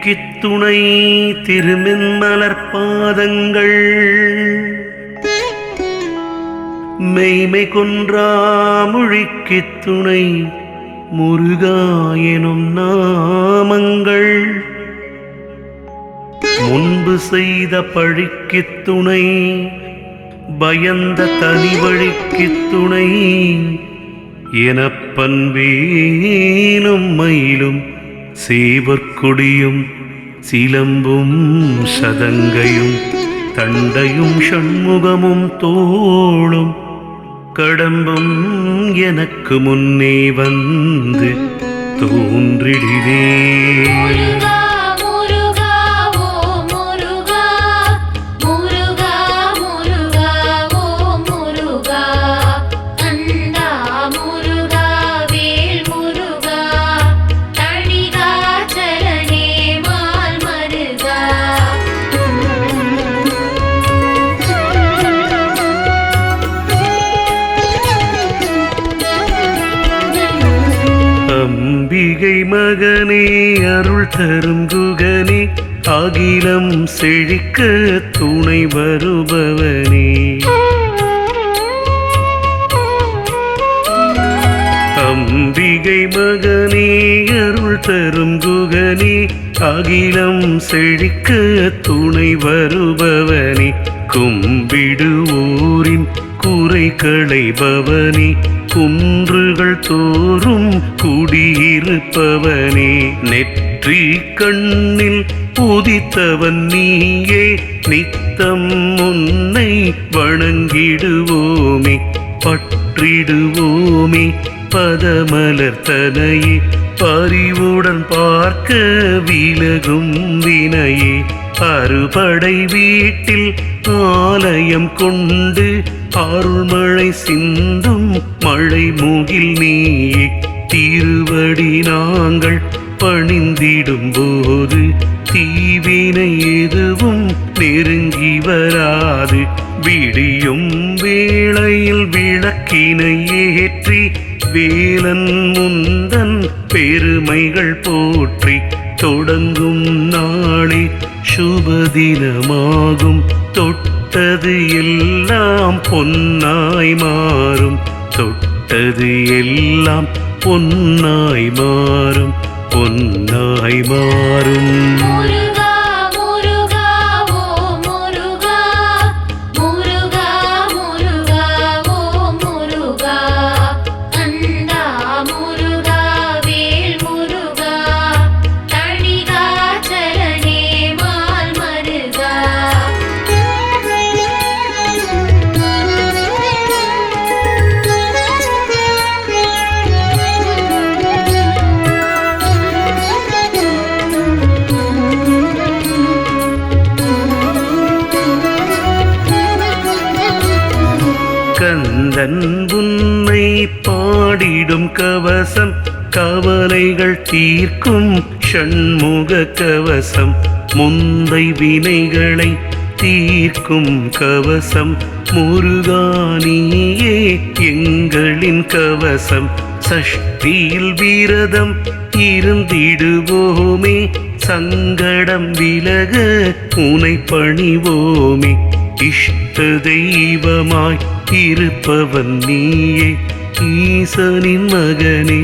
விழிக்குத் துணை திருமென்மலர் பாதங்கள் மெய்மை கொன்றா மொழிக்குத் துணை முருகா எனும் நாமங்கள் முன்பு செய்த பழிக்குத் துணை பயந்த தனி வழிக்குத் துணை எனப்பன் வேணும் மயிலும் சேவற்கொடியும் சிலம்பும் சதங்கையும் தண்டையும் ஷண்முகமும் தோளும் கடம்பும் எனக்கு முன்னே வந்து தோன்றிடினே. அம்பிகை மகனே அருள் தரும் குகனே அகிலம் செழிக்க துணை வருபவனே. அம்பிகை மகனே அருள் தரும் குகனே அகிலம் செழிக்க துணை வருபவனே. கும்பிடுவோரின் குறை களைபவனே குன்றுகள் தோறும் குடியிருப்பவனே. நெற்றி கண்ணில் உதித்தவன் நீயே நித்தம் உன்னை வணங்கிடுவோமே பற்றிடுவோமே பதமலர் தனையே பரிவுடன் பார்க்க விலகும் வினையே. அறுபடை வீட்டில் ஆலயம் கொண்டு அருள்மழை சிந்தும் மழை மூகில் நீயே. திருவடி நாங்கள் பணிந்திடும் போது தீவினை எதுவும் நெருங்கி வராது. விடியும் வேளையில் விளக்கினை ஏற்றி வேலன் முந்தன் பெருமைகள் போற்றி தொடங்கும் நாளே சுபதினமாகும். தொட்டது எல்லாம் பொன்னாய் மாறும் தொட்டது எல்லாம் பொன்னாய் மாறும் பொன்னாய் மாறும். கந்தன் உன்னை பாடிடும் கவசம் கவலைகள் தீர்க்கும் ஷண்முக கவசம். முந்தை வினைகளை தீர்க்கும் கவசம் முருகானியே எங்களின் கவசம். சஷ்டியில் விரதம் இருந்திடுவோமே சங்கடம் விலக உனை பணிவோமே. இஷ்ட தெய்வமாய் இருப்பவன் நீயே ஈசனின் மகனே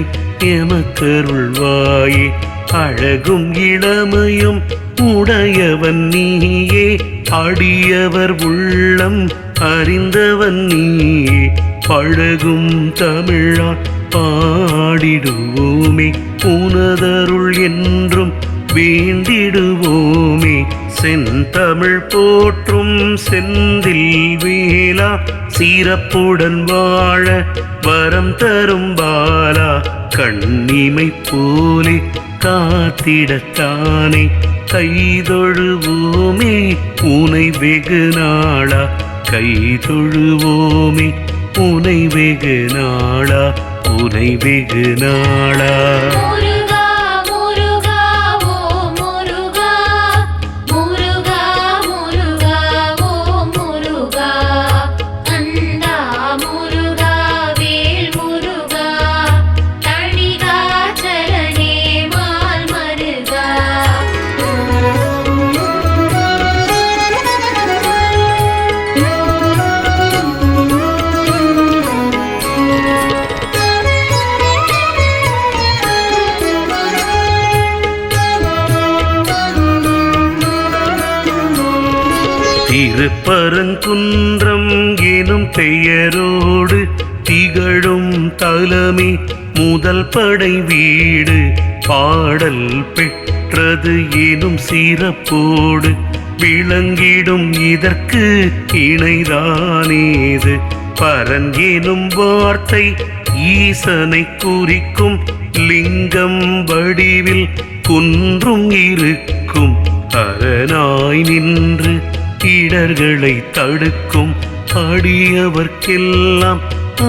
எமக்கருள்வாயே. அழகும் இளமையும் உடையவன் நீயே அடியவர் உள்ளம் அறிந்தவன் நீயே. பழகும் தமிழால் பாடிடுவோமே உனதருள் என்றும் வேண்டிடுவோமே. செந்தமிழ் போற்றும் செந்தில் வேலா சிறப்புடன் வாழ வரம் தரும் பாலா. கண்ணிமை போலே காத்திடத்தானே கைதொழுவோமே உனை வெகு நாளா. கைதொழுவோமே உனை வெகு நாளா உனை வெகு நாளா. திருப்பரங்குன்றம் எனும் பெயரோடு திகழும் தலமே முதல் படை வீடு பாடல் பெற்றது எனும் சிறப்போடு விளங்கிடும் இதற்கு இணைதானேது பரன் எனும் வார்த்தை ஈசனை குறிக்கும் லிங்கம் வடிவில் குன்றும் இருக்கும் அரணாய் நின்று இடர்களை தடுக்கும் அடியவர்க்கெல்லாம்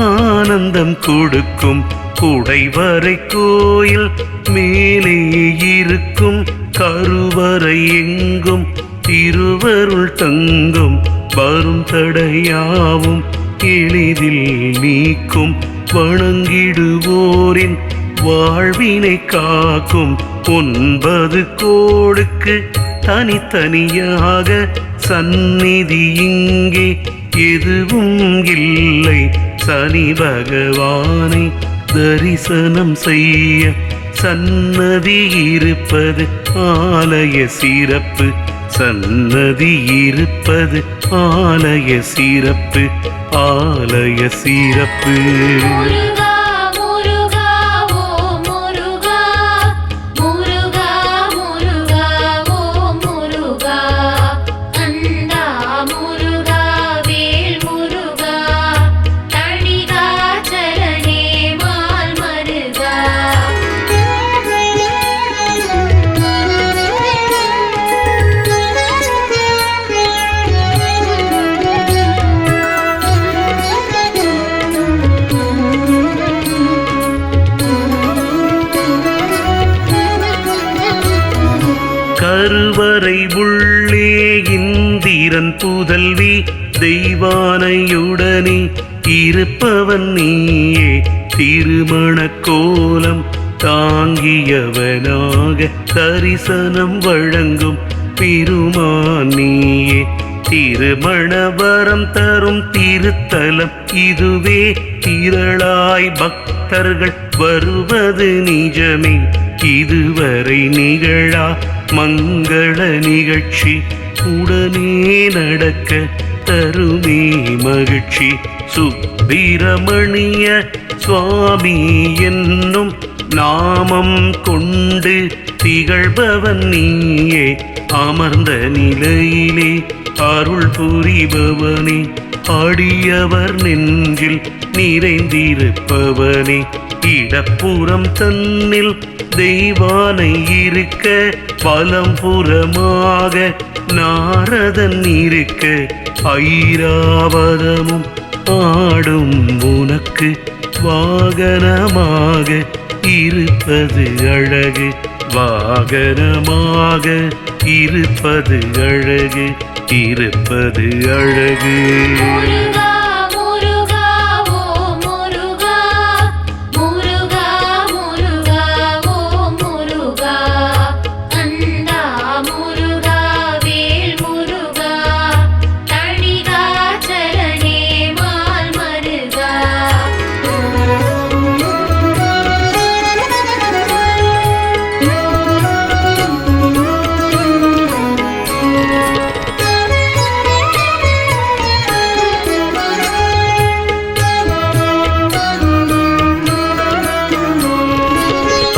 ஆனந்தம் கொடுக்கும் குடைவரை கோயில் மேலே இருக்கும் கருவறை எங்கும் திருவருள் தங்கும் வரும் தடையாவும் எளிதில் நீக்கும் வணங்கிடுவோரின் வாழ்வினை காக்கும் 9 கோடுக்கு தனித்தனியாக சந்நிதி இங்கே எதுவும் இல்லை சனி பகவானை தரிசனம் செய்ய சன்னதி இருப்பது ஆலய சிறப்பு சன்னதி இருப்பது ஆலய சிறப்பு ஆலய சிறப்பு கருவறை உள்ளே இந்திரன் புதல்வி தெய்வானையுடனே இருப்பவன் நீயே திருமண கோலம் தாங்கியவனாக தரிசனம் வழங்கும் பெருமான் நீயே திருமண வரம் தரும் திருத்தலம் இதுவே திரளாய் பக்தர்கள் வருவது நிஜமே இதுவரை நிகழா மங்கள நிகழ்ச்சி உடனே நடக்க தருமே மகிழ்ச்சி சுப்பிரமணிய சுவாமி என்னும் நாமம் கொண்டு திகழ்பவன் நீயே அமர்ந்த நிலையிலே அருள் புரிபவனே அடியவர் நெஞ்சில் நிறைந்திருப்பவனே இடப்புறம் தன்னில் தெய்வானை இருக்க பலம்புறமாக நாரதன் இருக்க ஐராவதமும் ஆடும் உனக்கு வாகனமாக இருப்பது அழகு வாகனமாக இருப்பது அழகு இருப்பது அழகு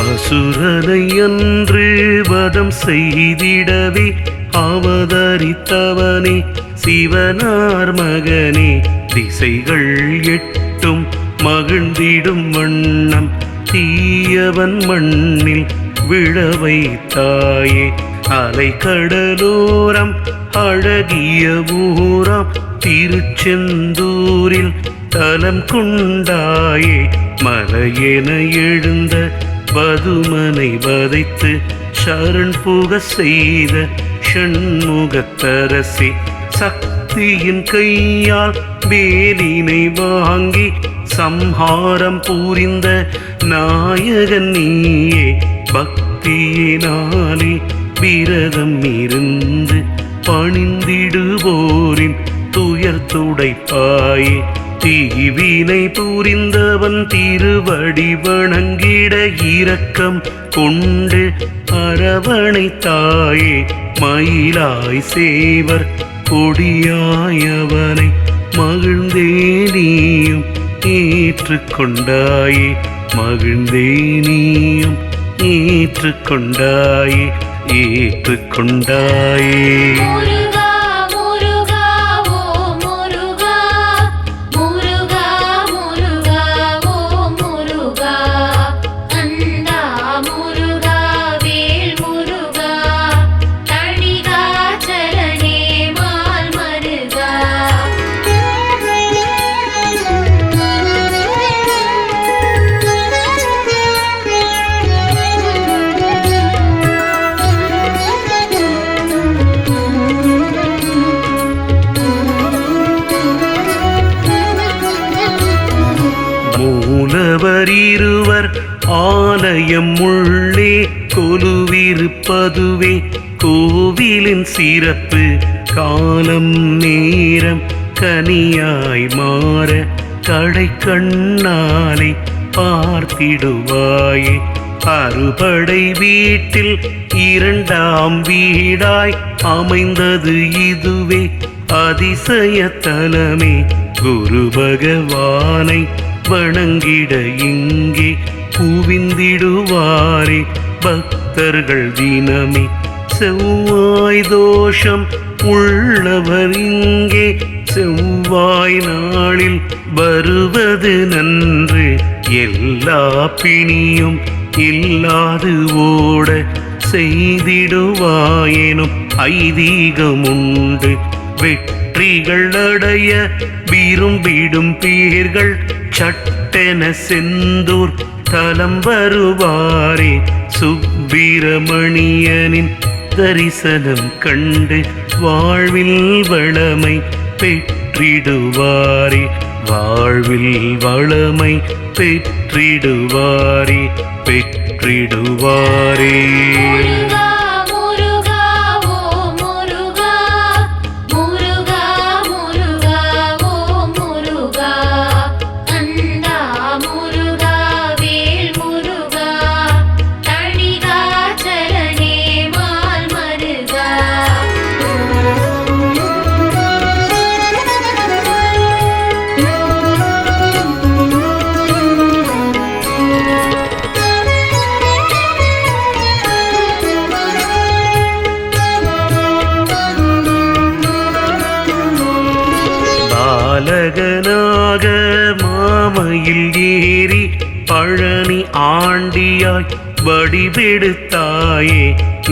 அசுரனை அன்று வதம் செய்திடவே அவதரித்தவனே சிவனார் மகனே திசைகள் 8 மகிழ்ந்திடும் வண்ணம் தீயவன் மண்ணில் விழ வைத்தாயே அலை கடலோரம் அழகிய ஊராம் திருச்செந்தூரில் தலம் கொண்டாயே மலையென எழுந்த பதுமனை வதைத்து சரண் புக செய்த ஷண்முகத்தரசி சக்தியின் கையால் வேலினை வாங்கி சம்ஹாரம் புரிந்த நாயகன் நீயே பக்தியினாலே விரதம் இருந்து பணிந்திடுவோரின் துயர் துடைப்பாயே தீவினை புரிந்தவன் திருவடி வணங்கிட இரக்கம் கொண்டு அரவணைத்தாயே மயிலாய் சேவர் கொடியாயவனை மகிழ்ந்தே நீயும் ஏற்றுக்கொண்டாயே, மகிழ்ந்தே நீயும் ஏற்றுக்கொண்டாயே, ஏற்றுக்கொண்டாயே. மூலவர் இருவர் ஆலயம் உள்ளே கொலுவிருப்பதுவே கோவிலின் சிறப்பு. காலம் நேரம் கனியாய் மாற கடை கண்ணாலே பார்த்திடுவாயே. அறுபடை வீட்டில் இரண்டாம் வீடாய் அமைந்தது இதுவே அதிசய தலமே. குரு பகவானை வணங்கிட இங்கே குவிந்திடுவாரே பக்தர்கள் தினமே. செவ்வாய் தோஷம் உள்ளவர் இங்கே செவ்வாய் நாளில் வருவது நன்று. எல்லா பிணியும் இல்லாது ஓட செய்திடுவாயெனும் ஐதீகமுண்டு. வெற்றிகள் அடைய விரும்பிடும் பேர்கள் சட்டென செந்தூர் தலம் வருவாரே. சுப்பிரமணியனின் தரிசனம் கண்டு வாழ்வில் வளமை பெற்றிடுவாரே, வாழ்வில் வளமை பெற்றிடுவாரே, பெற்றிடுவாரே. பாலகனாக மாமையில் ஏறி பழனி ஆண்டியாய் வடிவெடுத்தாயே.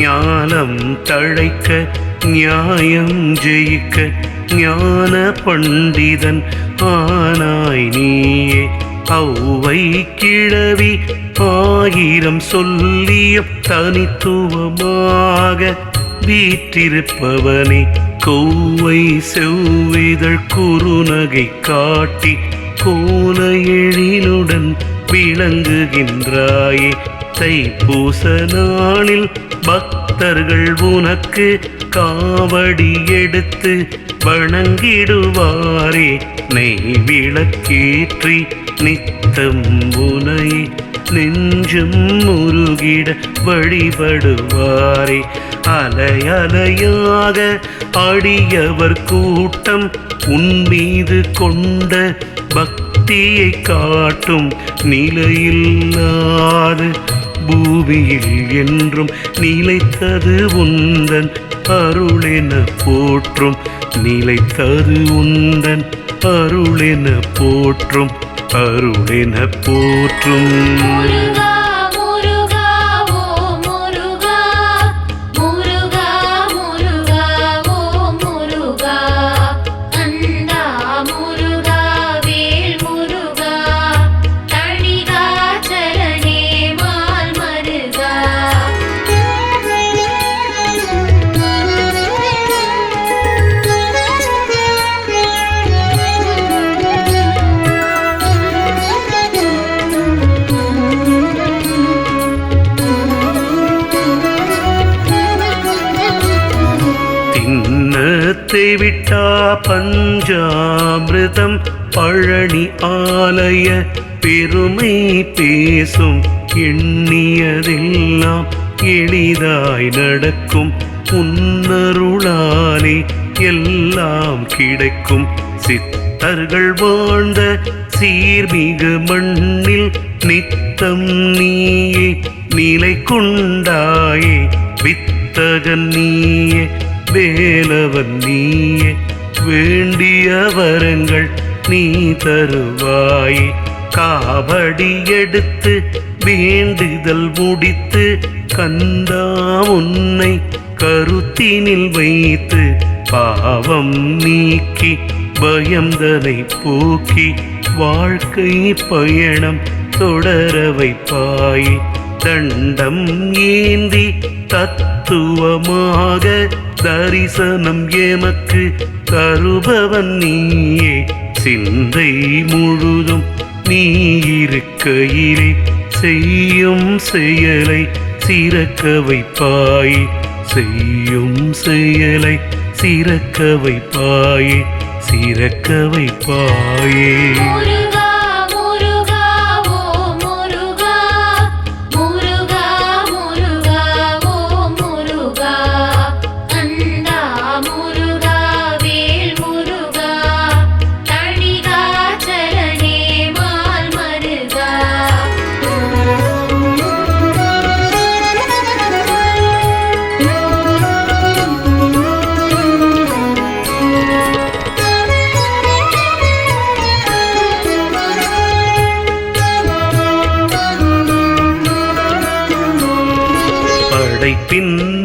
ஞானம் தழைக்க நியாயம் ஜெயிக்க ஞான பண்டிதன் ஆனாய் நீயே. ஔவை கிழவி ஆயிரம் சொல்லியும் தனித்துவமாக வீற்றிருப்பவனே. கோவை செவ்விதழ் குறுநகை காட்டி கோல எழிலுடன் விளங்குகின்றாயே. தைப்பூச நாளில் பக்தர்கள் உனக்கு காவடி எடுத்து வணங்கிடுவாரே. நெய் விளக்கேற்றி நித்தம் உனை நெஞ்சம் முருகிட வழிபடுவாரே. அலையலையாக அடியவர் கூட்டம் உன்மீது கொண்ட பக்தியை காட்டும். நிலையில்லாத பூமியில் என்றும் நிலைத்தது உந்தன் அருளென போற்றும். நிலைத்தது உந்தன் அருளென போற்றும், அருளென போற்றும். விட்டா பஞ்சாமிர்தம் பழனி ஆலய பெருமை பேசும். எண்ணியதெல்லாம் எளிதாய் நடக்கும் உன்னருளாலே எல்லாம் கிடைக்கும். சித்தர்கள் வாழ்ந்த சீர்மிகு மண்ணில் நித்தம் நீயே நிலை கொண்டாயே. வித்தகன் நீயே வேலவன் நீயே வேண்டிய வரங்கள் நீ தருவாயே. காவடி எடுத்து வேண்டுதல் முடித்து கந்தா உன்னை கருத்தினில் வைத்து பாவம் நீக்கி பயந்தனை போக்கி வாழ்க்கை பயணம் தொடர வைப்பாய். தண்டம் ஏந்தி தத்துவமாக தரிசனம் எமக்கு தருபவன் நீயே. சிந்தை முழுதும் நீ இருக்கையிலே செய்யும் செயலை சிறக்க வைப்பாய். செய்யும் செயலை சிறக்க வைப்பாயே. சிறக்க வைப்பாயே.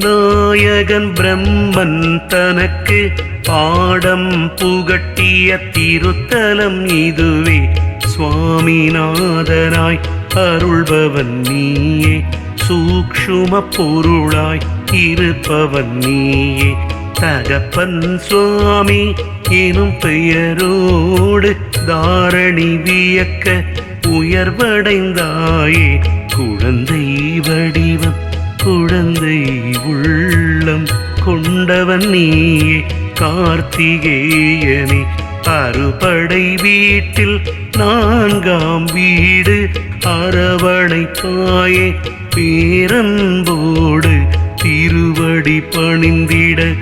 நாயகன் பிரம்மன் தனக்கு பாடம் புகட்டிய திருத்தலம் இதுவே. சுவாமிநாதனாய் அருள்பவன் நீயே சூக்ஷ்ம பொருளாய் இருப்பவன் நீயே. தகப்பன் சுவாமி எனும் பெயரோடு தாரணி வியக்க உயர்வடைந்தாயே. குழந்தை வடிவம் குழந்தை உள்ளம் கொண்டவன் நீயே. கார்த்திகேயனே அறுபடை வீட்டில் நான்காம் வீடு அரவணைப்பாயே. பேரன்போடு திருவடி பணிந்திட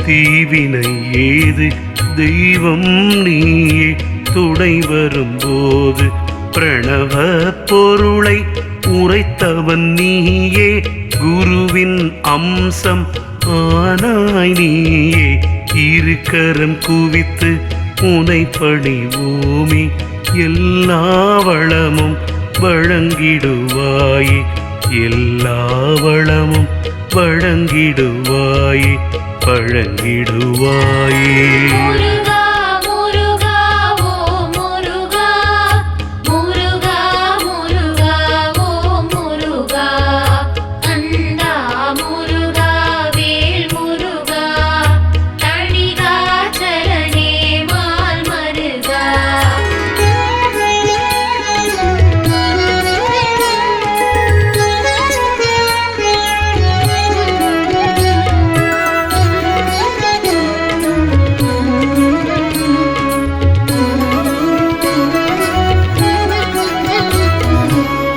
தீவினை ஏது தெய்வம் நீயே. துணை வரும்போது பிரணவ பொருளை உரைத்தவன் நீயே. குருவின் அம்சம் ஆனாய் நீயே. இருக்கரம் குவித்து உனை பணிவோமே. எல்லா வளமும் வழங்கிடுவாயே. எல்லா வளமும் வழங்கிடுவாயே. வழங்கிடுவாயே.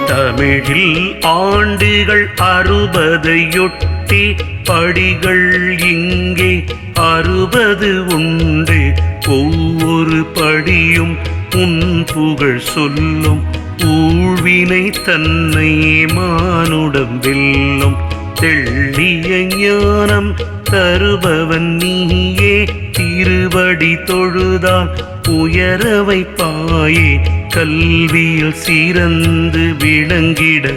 தமிழில் ஆண்டுகள் 60ஐயொட்டி படிகள் இங்கே 60 உண்டு. ஒவ்வொரு படியும் உன் புகழ் சொல்லும். ஊழ்வினை தன்னை மானுடம் வெல்லும். தெள்ளிய ஞானம் தருபவன் நீயே. திருவடி தொழுதால் உயர வைப்பாயே. கல்வியில் சிறந்து விளங்கிட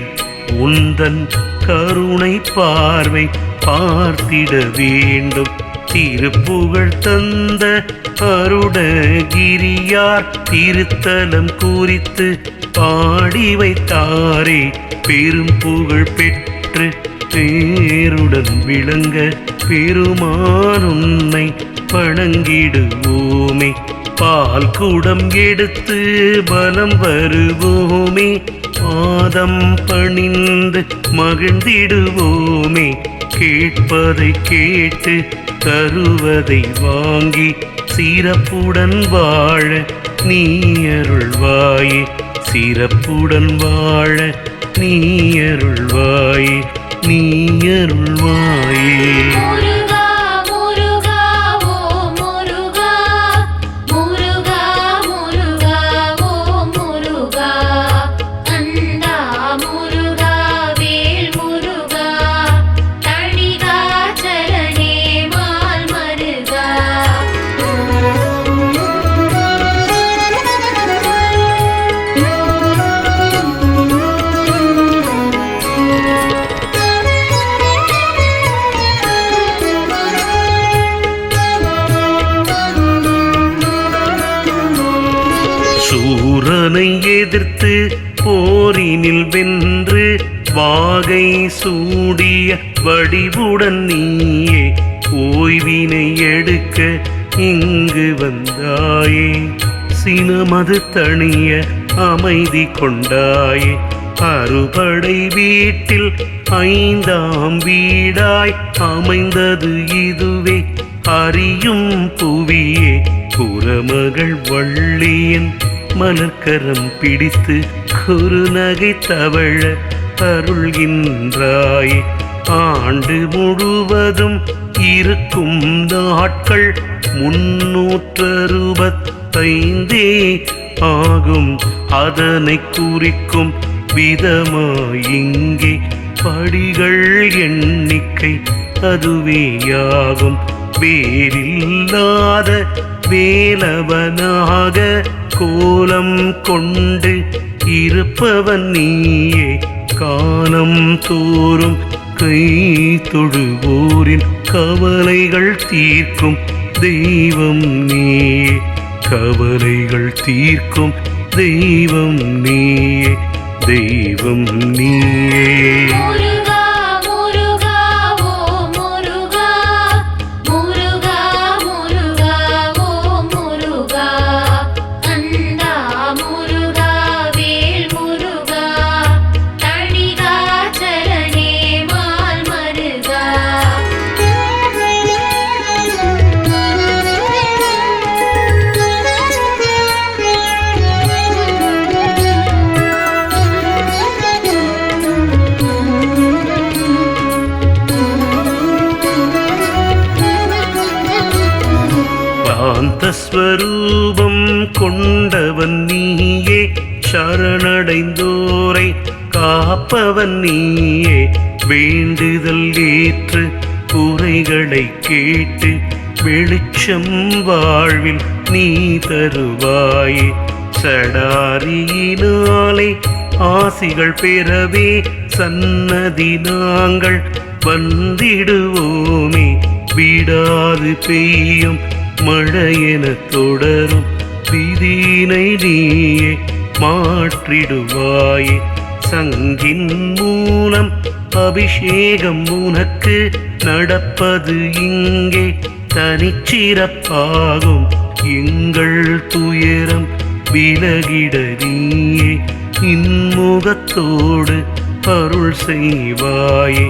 உந்தன் கருணை பார்வை பார்த்திட வேண்டும். திருப்புகழ் தந்த அருணகிரியார் திருத்தலம் குறித்து பாடி வைத்தாரே. பெரும் புகழ் பெற்று பேருடன் விளங்க பெருமானுன்னை வணங்கிடுவோமே. பால் குடம் எடுத்து பலம் வருவோமே. பாதம் பணிந்து மகிழ்ந்திடுவோமே. கேட்பதை கேட்டு தருவதை வாங்கி சிறப்புடன் வாழ நீ அருள்வாயே. சிறப்புடன் வாழ நீ அருள்வாயே. நீ அருள்வாயே. முருகா முருகா ஓ எதிர்த்து போரினில் வென்று வாகை சூடிய வடிவுடன் நீயே ஓய்வினை எடுக்க இங்கு வந்தாயே. சினமது தணிய அமைதி கொண்டாயே. அறுபடை வீட்டில் 5ஆம் வீடாய் அமைந்தது இதுவே அறியும் புவியே. குறமகள் வள்ளியின் மலர்கரம் பிடித்து குறுநகை தவழ அருள்கின்றாயே. ஆண்டு முழுவதும் இருக்கும் நாட்கள் 365 ஆகும். அதனை குறிக்கும் விதமாயிங்கே படிகள் எண்ணிக்கை அதுவேயாகும். வேறில்லாத வேலவனாக கோலம் கொண்டு இருப்பவன் நீயே. காலம் தோறும் கை தொழுவோரின் கவலைகள் தீர்க்கும் தெய்வம் நீயே. கவலைகள் தீர்க்கும் தெய்வம் நீயே. தெய்வம் நீயே. முருகா முருகா ஓ முருகா முருகா முருகா ஓ முருகா கந்தா முருகா வேல் முருகா தணிகா சரணே மால் மருகா. சாந்தஸ்வரூபம் கொண்டவன் நீயே. சரணடைந்தோரை காப்பவன் நீயே. வேண்டுதல் ஏற்று குறைகளை கேட்டு வெளிச்சம் வாழ்வில் நீ தருவாயே. சடாரியினாலே ஆசிகள் பெறவே சன்னதி நாங்கள் வந்திடுவோமே. விடாது பெய்யும் மழையென தொடரும் விதினை நீயே மாற்றிடுவாயே. சங்கின் மூலம் அபிஷேகம் உனக்கு நடப்பது இங்கே தனிச்சிறப்பாகும். எங்கள் துயரம் விலகிட நீயே இன்முகத்தோடு அருள் செய்வாயே.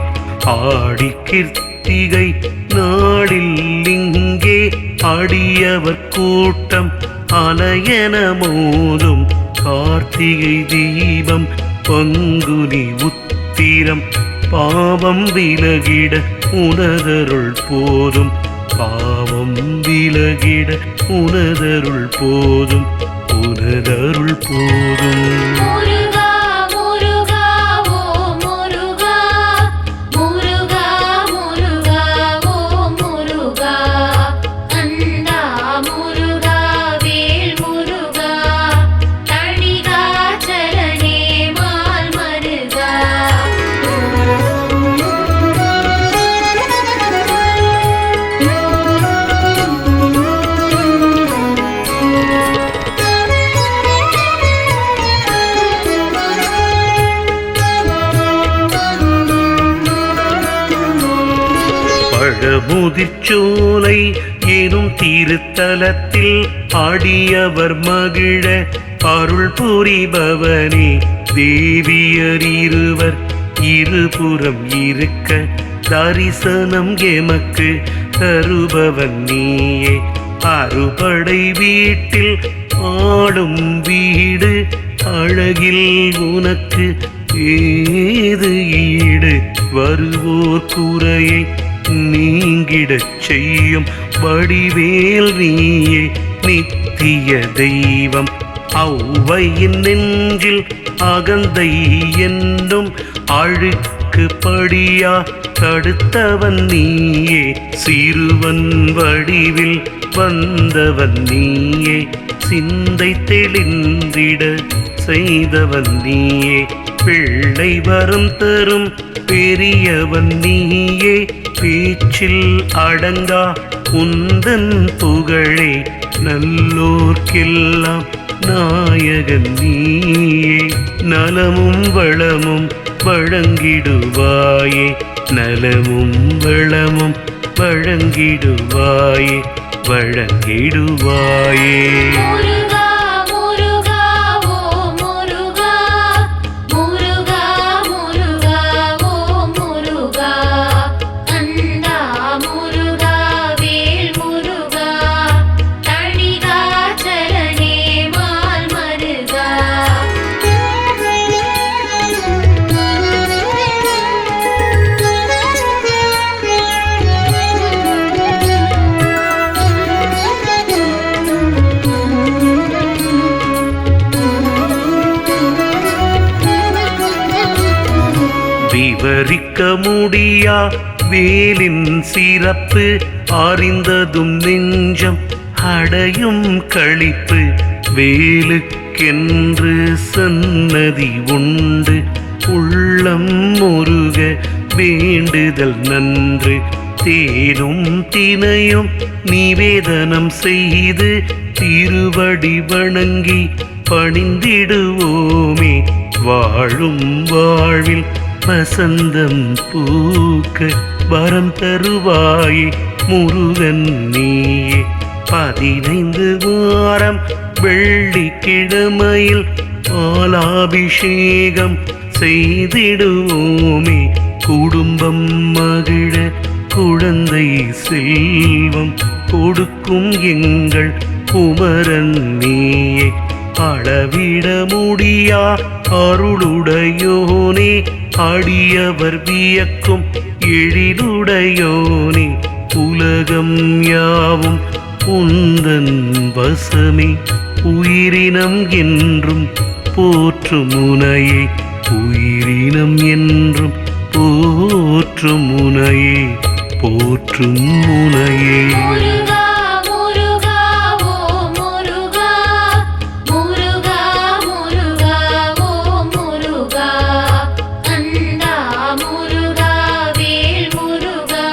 ஆடி கிருத்திகை நாளில் இங்கே அடியவர் கூட்டம் அலையன மோதும். கார்த்திகை தீபம் பங்குனி உத்திரம் பாவம் விலகிட உனதருள் போதும். பாவம் விலகிட உனதருள் போதும். உனதருள் போதும். முருகா முருகா ஓ முருகா முருகா முருகா ஓ முருகா கந்தா முருகா வேல் முருகா தணிகா சரணே மால் மருகா. பழமுதிர்ச்சோலை எனும் திருத்தலத்தில் அடியவர் மகிழ அருள் புரிபவனே. தேவியர் இருவர் இருபுறம் இருக்க தரிசனம் எமக்கு தருபவன் நீயே. அறுபடை வீட்டில் ஆடும் வீடு அழகில் உனக்கு ஏது ஈடு. வருவோர் குறையை நீங்கிடச் செய்யும் வடிவேல் நீயே நித்திய தெய்வம். ஔவையின் நெஞ்சில் அகந்தை என்னும் அழுக்கு படியா தடுத்தவன் நீயே. சிறுவன் வடிவில் வந்தவன் நீயே. சிந்தை தெளிந்திட செய்தவன் நீயே. பிள்ளை வரம் தரும் பெரியவன் நீயே. பேச்சில் அடங்கா உந்தன் புகழே நல்லோர்க்கெல்லாம் நாயகன் நீயே நலமும் வளமும் வழங்கிடுவாயே நலமும் வளமும் வழங்கிடுவாயே வழங்கிடுவாயே முருகா முருகா ஓ முருகா முருகா முருகா ஓ முருகா கந்தா முருகா வேல் முருகா தணிகாச்சலனே மால் மருகா விவரிக்க முடியா வேலின் சிறப்பு அறிந்ததும் நெஞ்சம் அடையும் களிப்பு வேலுக்கென்று சன்னதி உண்டு உள்ளம் முருக வேண்டுதல் நன்று தேனும் தினையும் நிவேதனம் செய்து திருவடி வணங்கி பணிந்திடுவோமே வாழும் வாழ்வில் வசந்தம் பூக்க வரம் தருவாயே முருகன் நீயே 15 வாரம் வெள்ளிக்கிழமையில் பாலாபிஷேகம் செய்திடுவோமே குடும்பம் மகிழ குழந்தை செல்வம் கொடுக்கும் எங்கள் குமரன் நீயே அளவிட முடியா அருளுடையோனே அடியவர் வியக்கும் எழிலுடையோனே உலகம் யாவும் உந்தன் வசமே உயிரினம் என்றும் போற்றும் முனையே உயிரினம் என்றும் போற்றும் முனையே போற்றும் முனையே முருகா முருகா ஓ முருகா முருகா முருகா ஓ முருகா கந்தா முருகா வேல் முருகா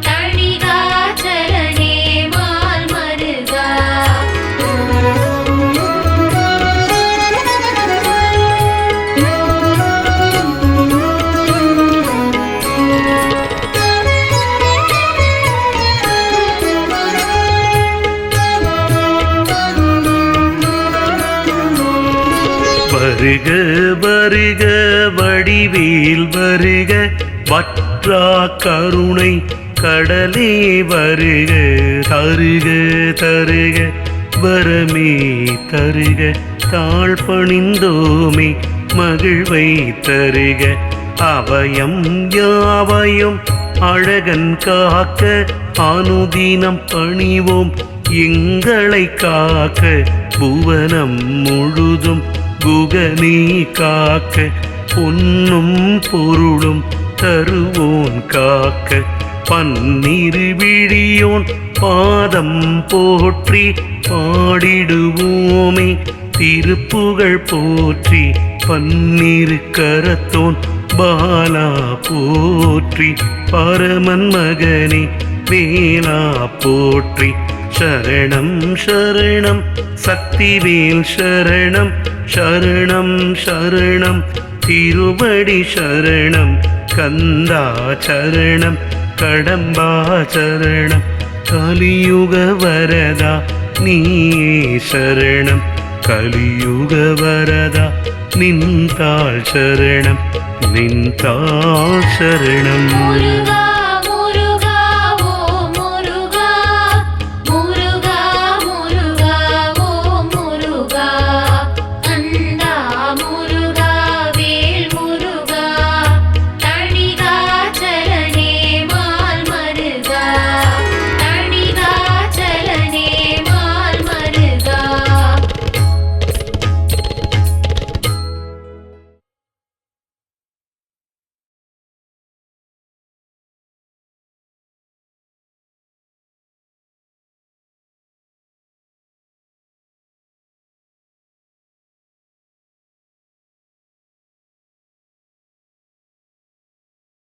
தணிகாச்சலனே மால் மருகா வருக வருக வடிவேல் வருக வற்றா கருணை கடலே வருக தருக தருக வரமே தருக தாழ் பணிந்தோமே மகிழ்வை தருக அவயம் யாவையும் அழகன் காக்க அனுதினம் பணிவோம் எங்களை காக்க புவனம் முழுதும் குகனே காக்க பொன்னும் பொருளும் தருவோன் காக்க பன்னிரு விழியோன் பாதம் போற்றி பாடிடுவோமே திருப்புகழ் போற்றி பன்னிரு கரத்தோன் பாலா போற்றி பரமன் மகனே வேலா போற்றி சரணம் சரணம் சக்திவேல் சரணம் சரணம் சரணம் திருவடி சரணம் கந்தா சரணம் கடம்பா சரணம் கலியுக வரதா நீயே சரணம் கலியுக வரதா நின்றாள் சரணம் நின்றாள் சரணம் முருகா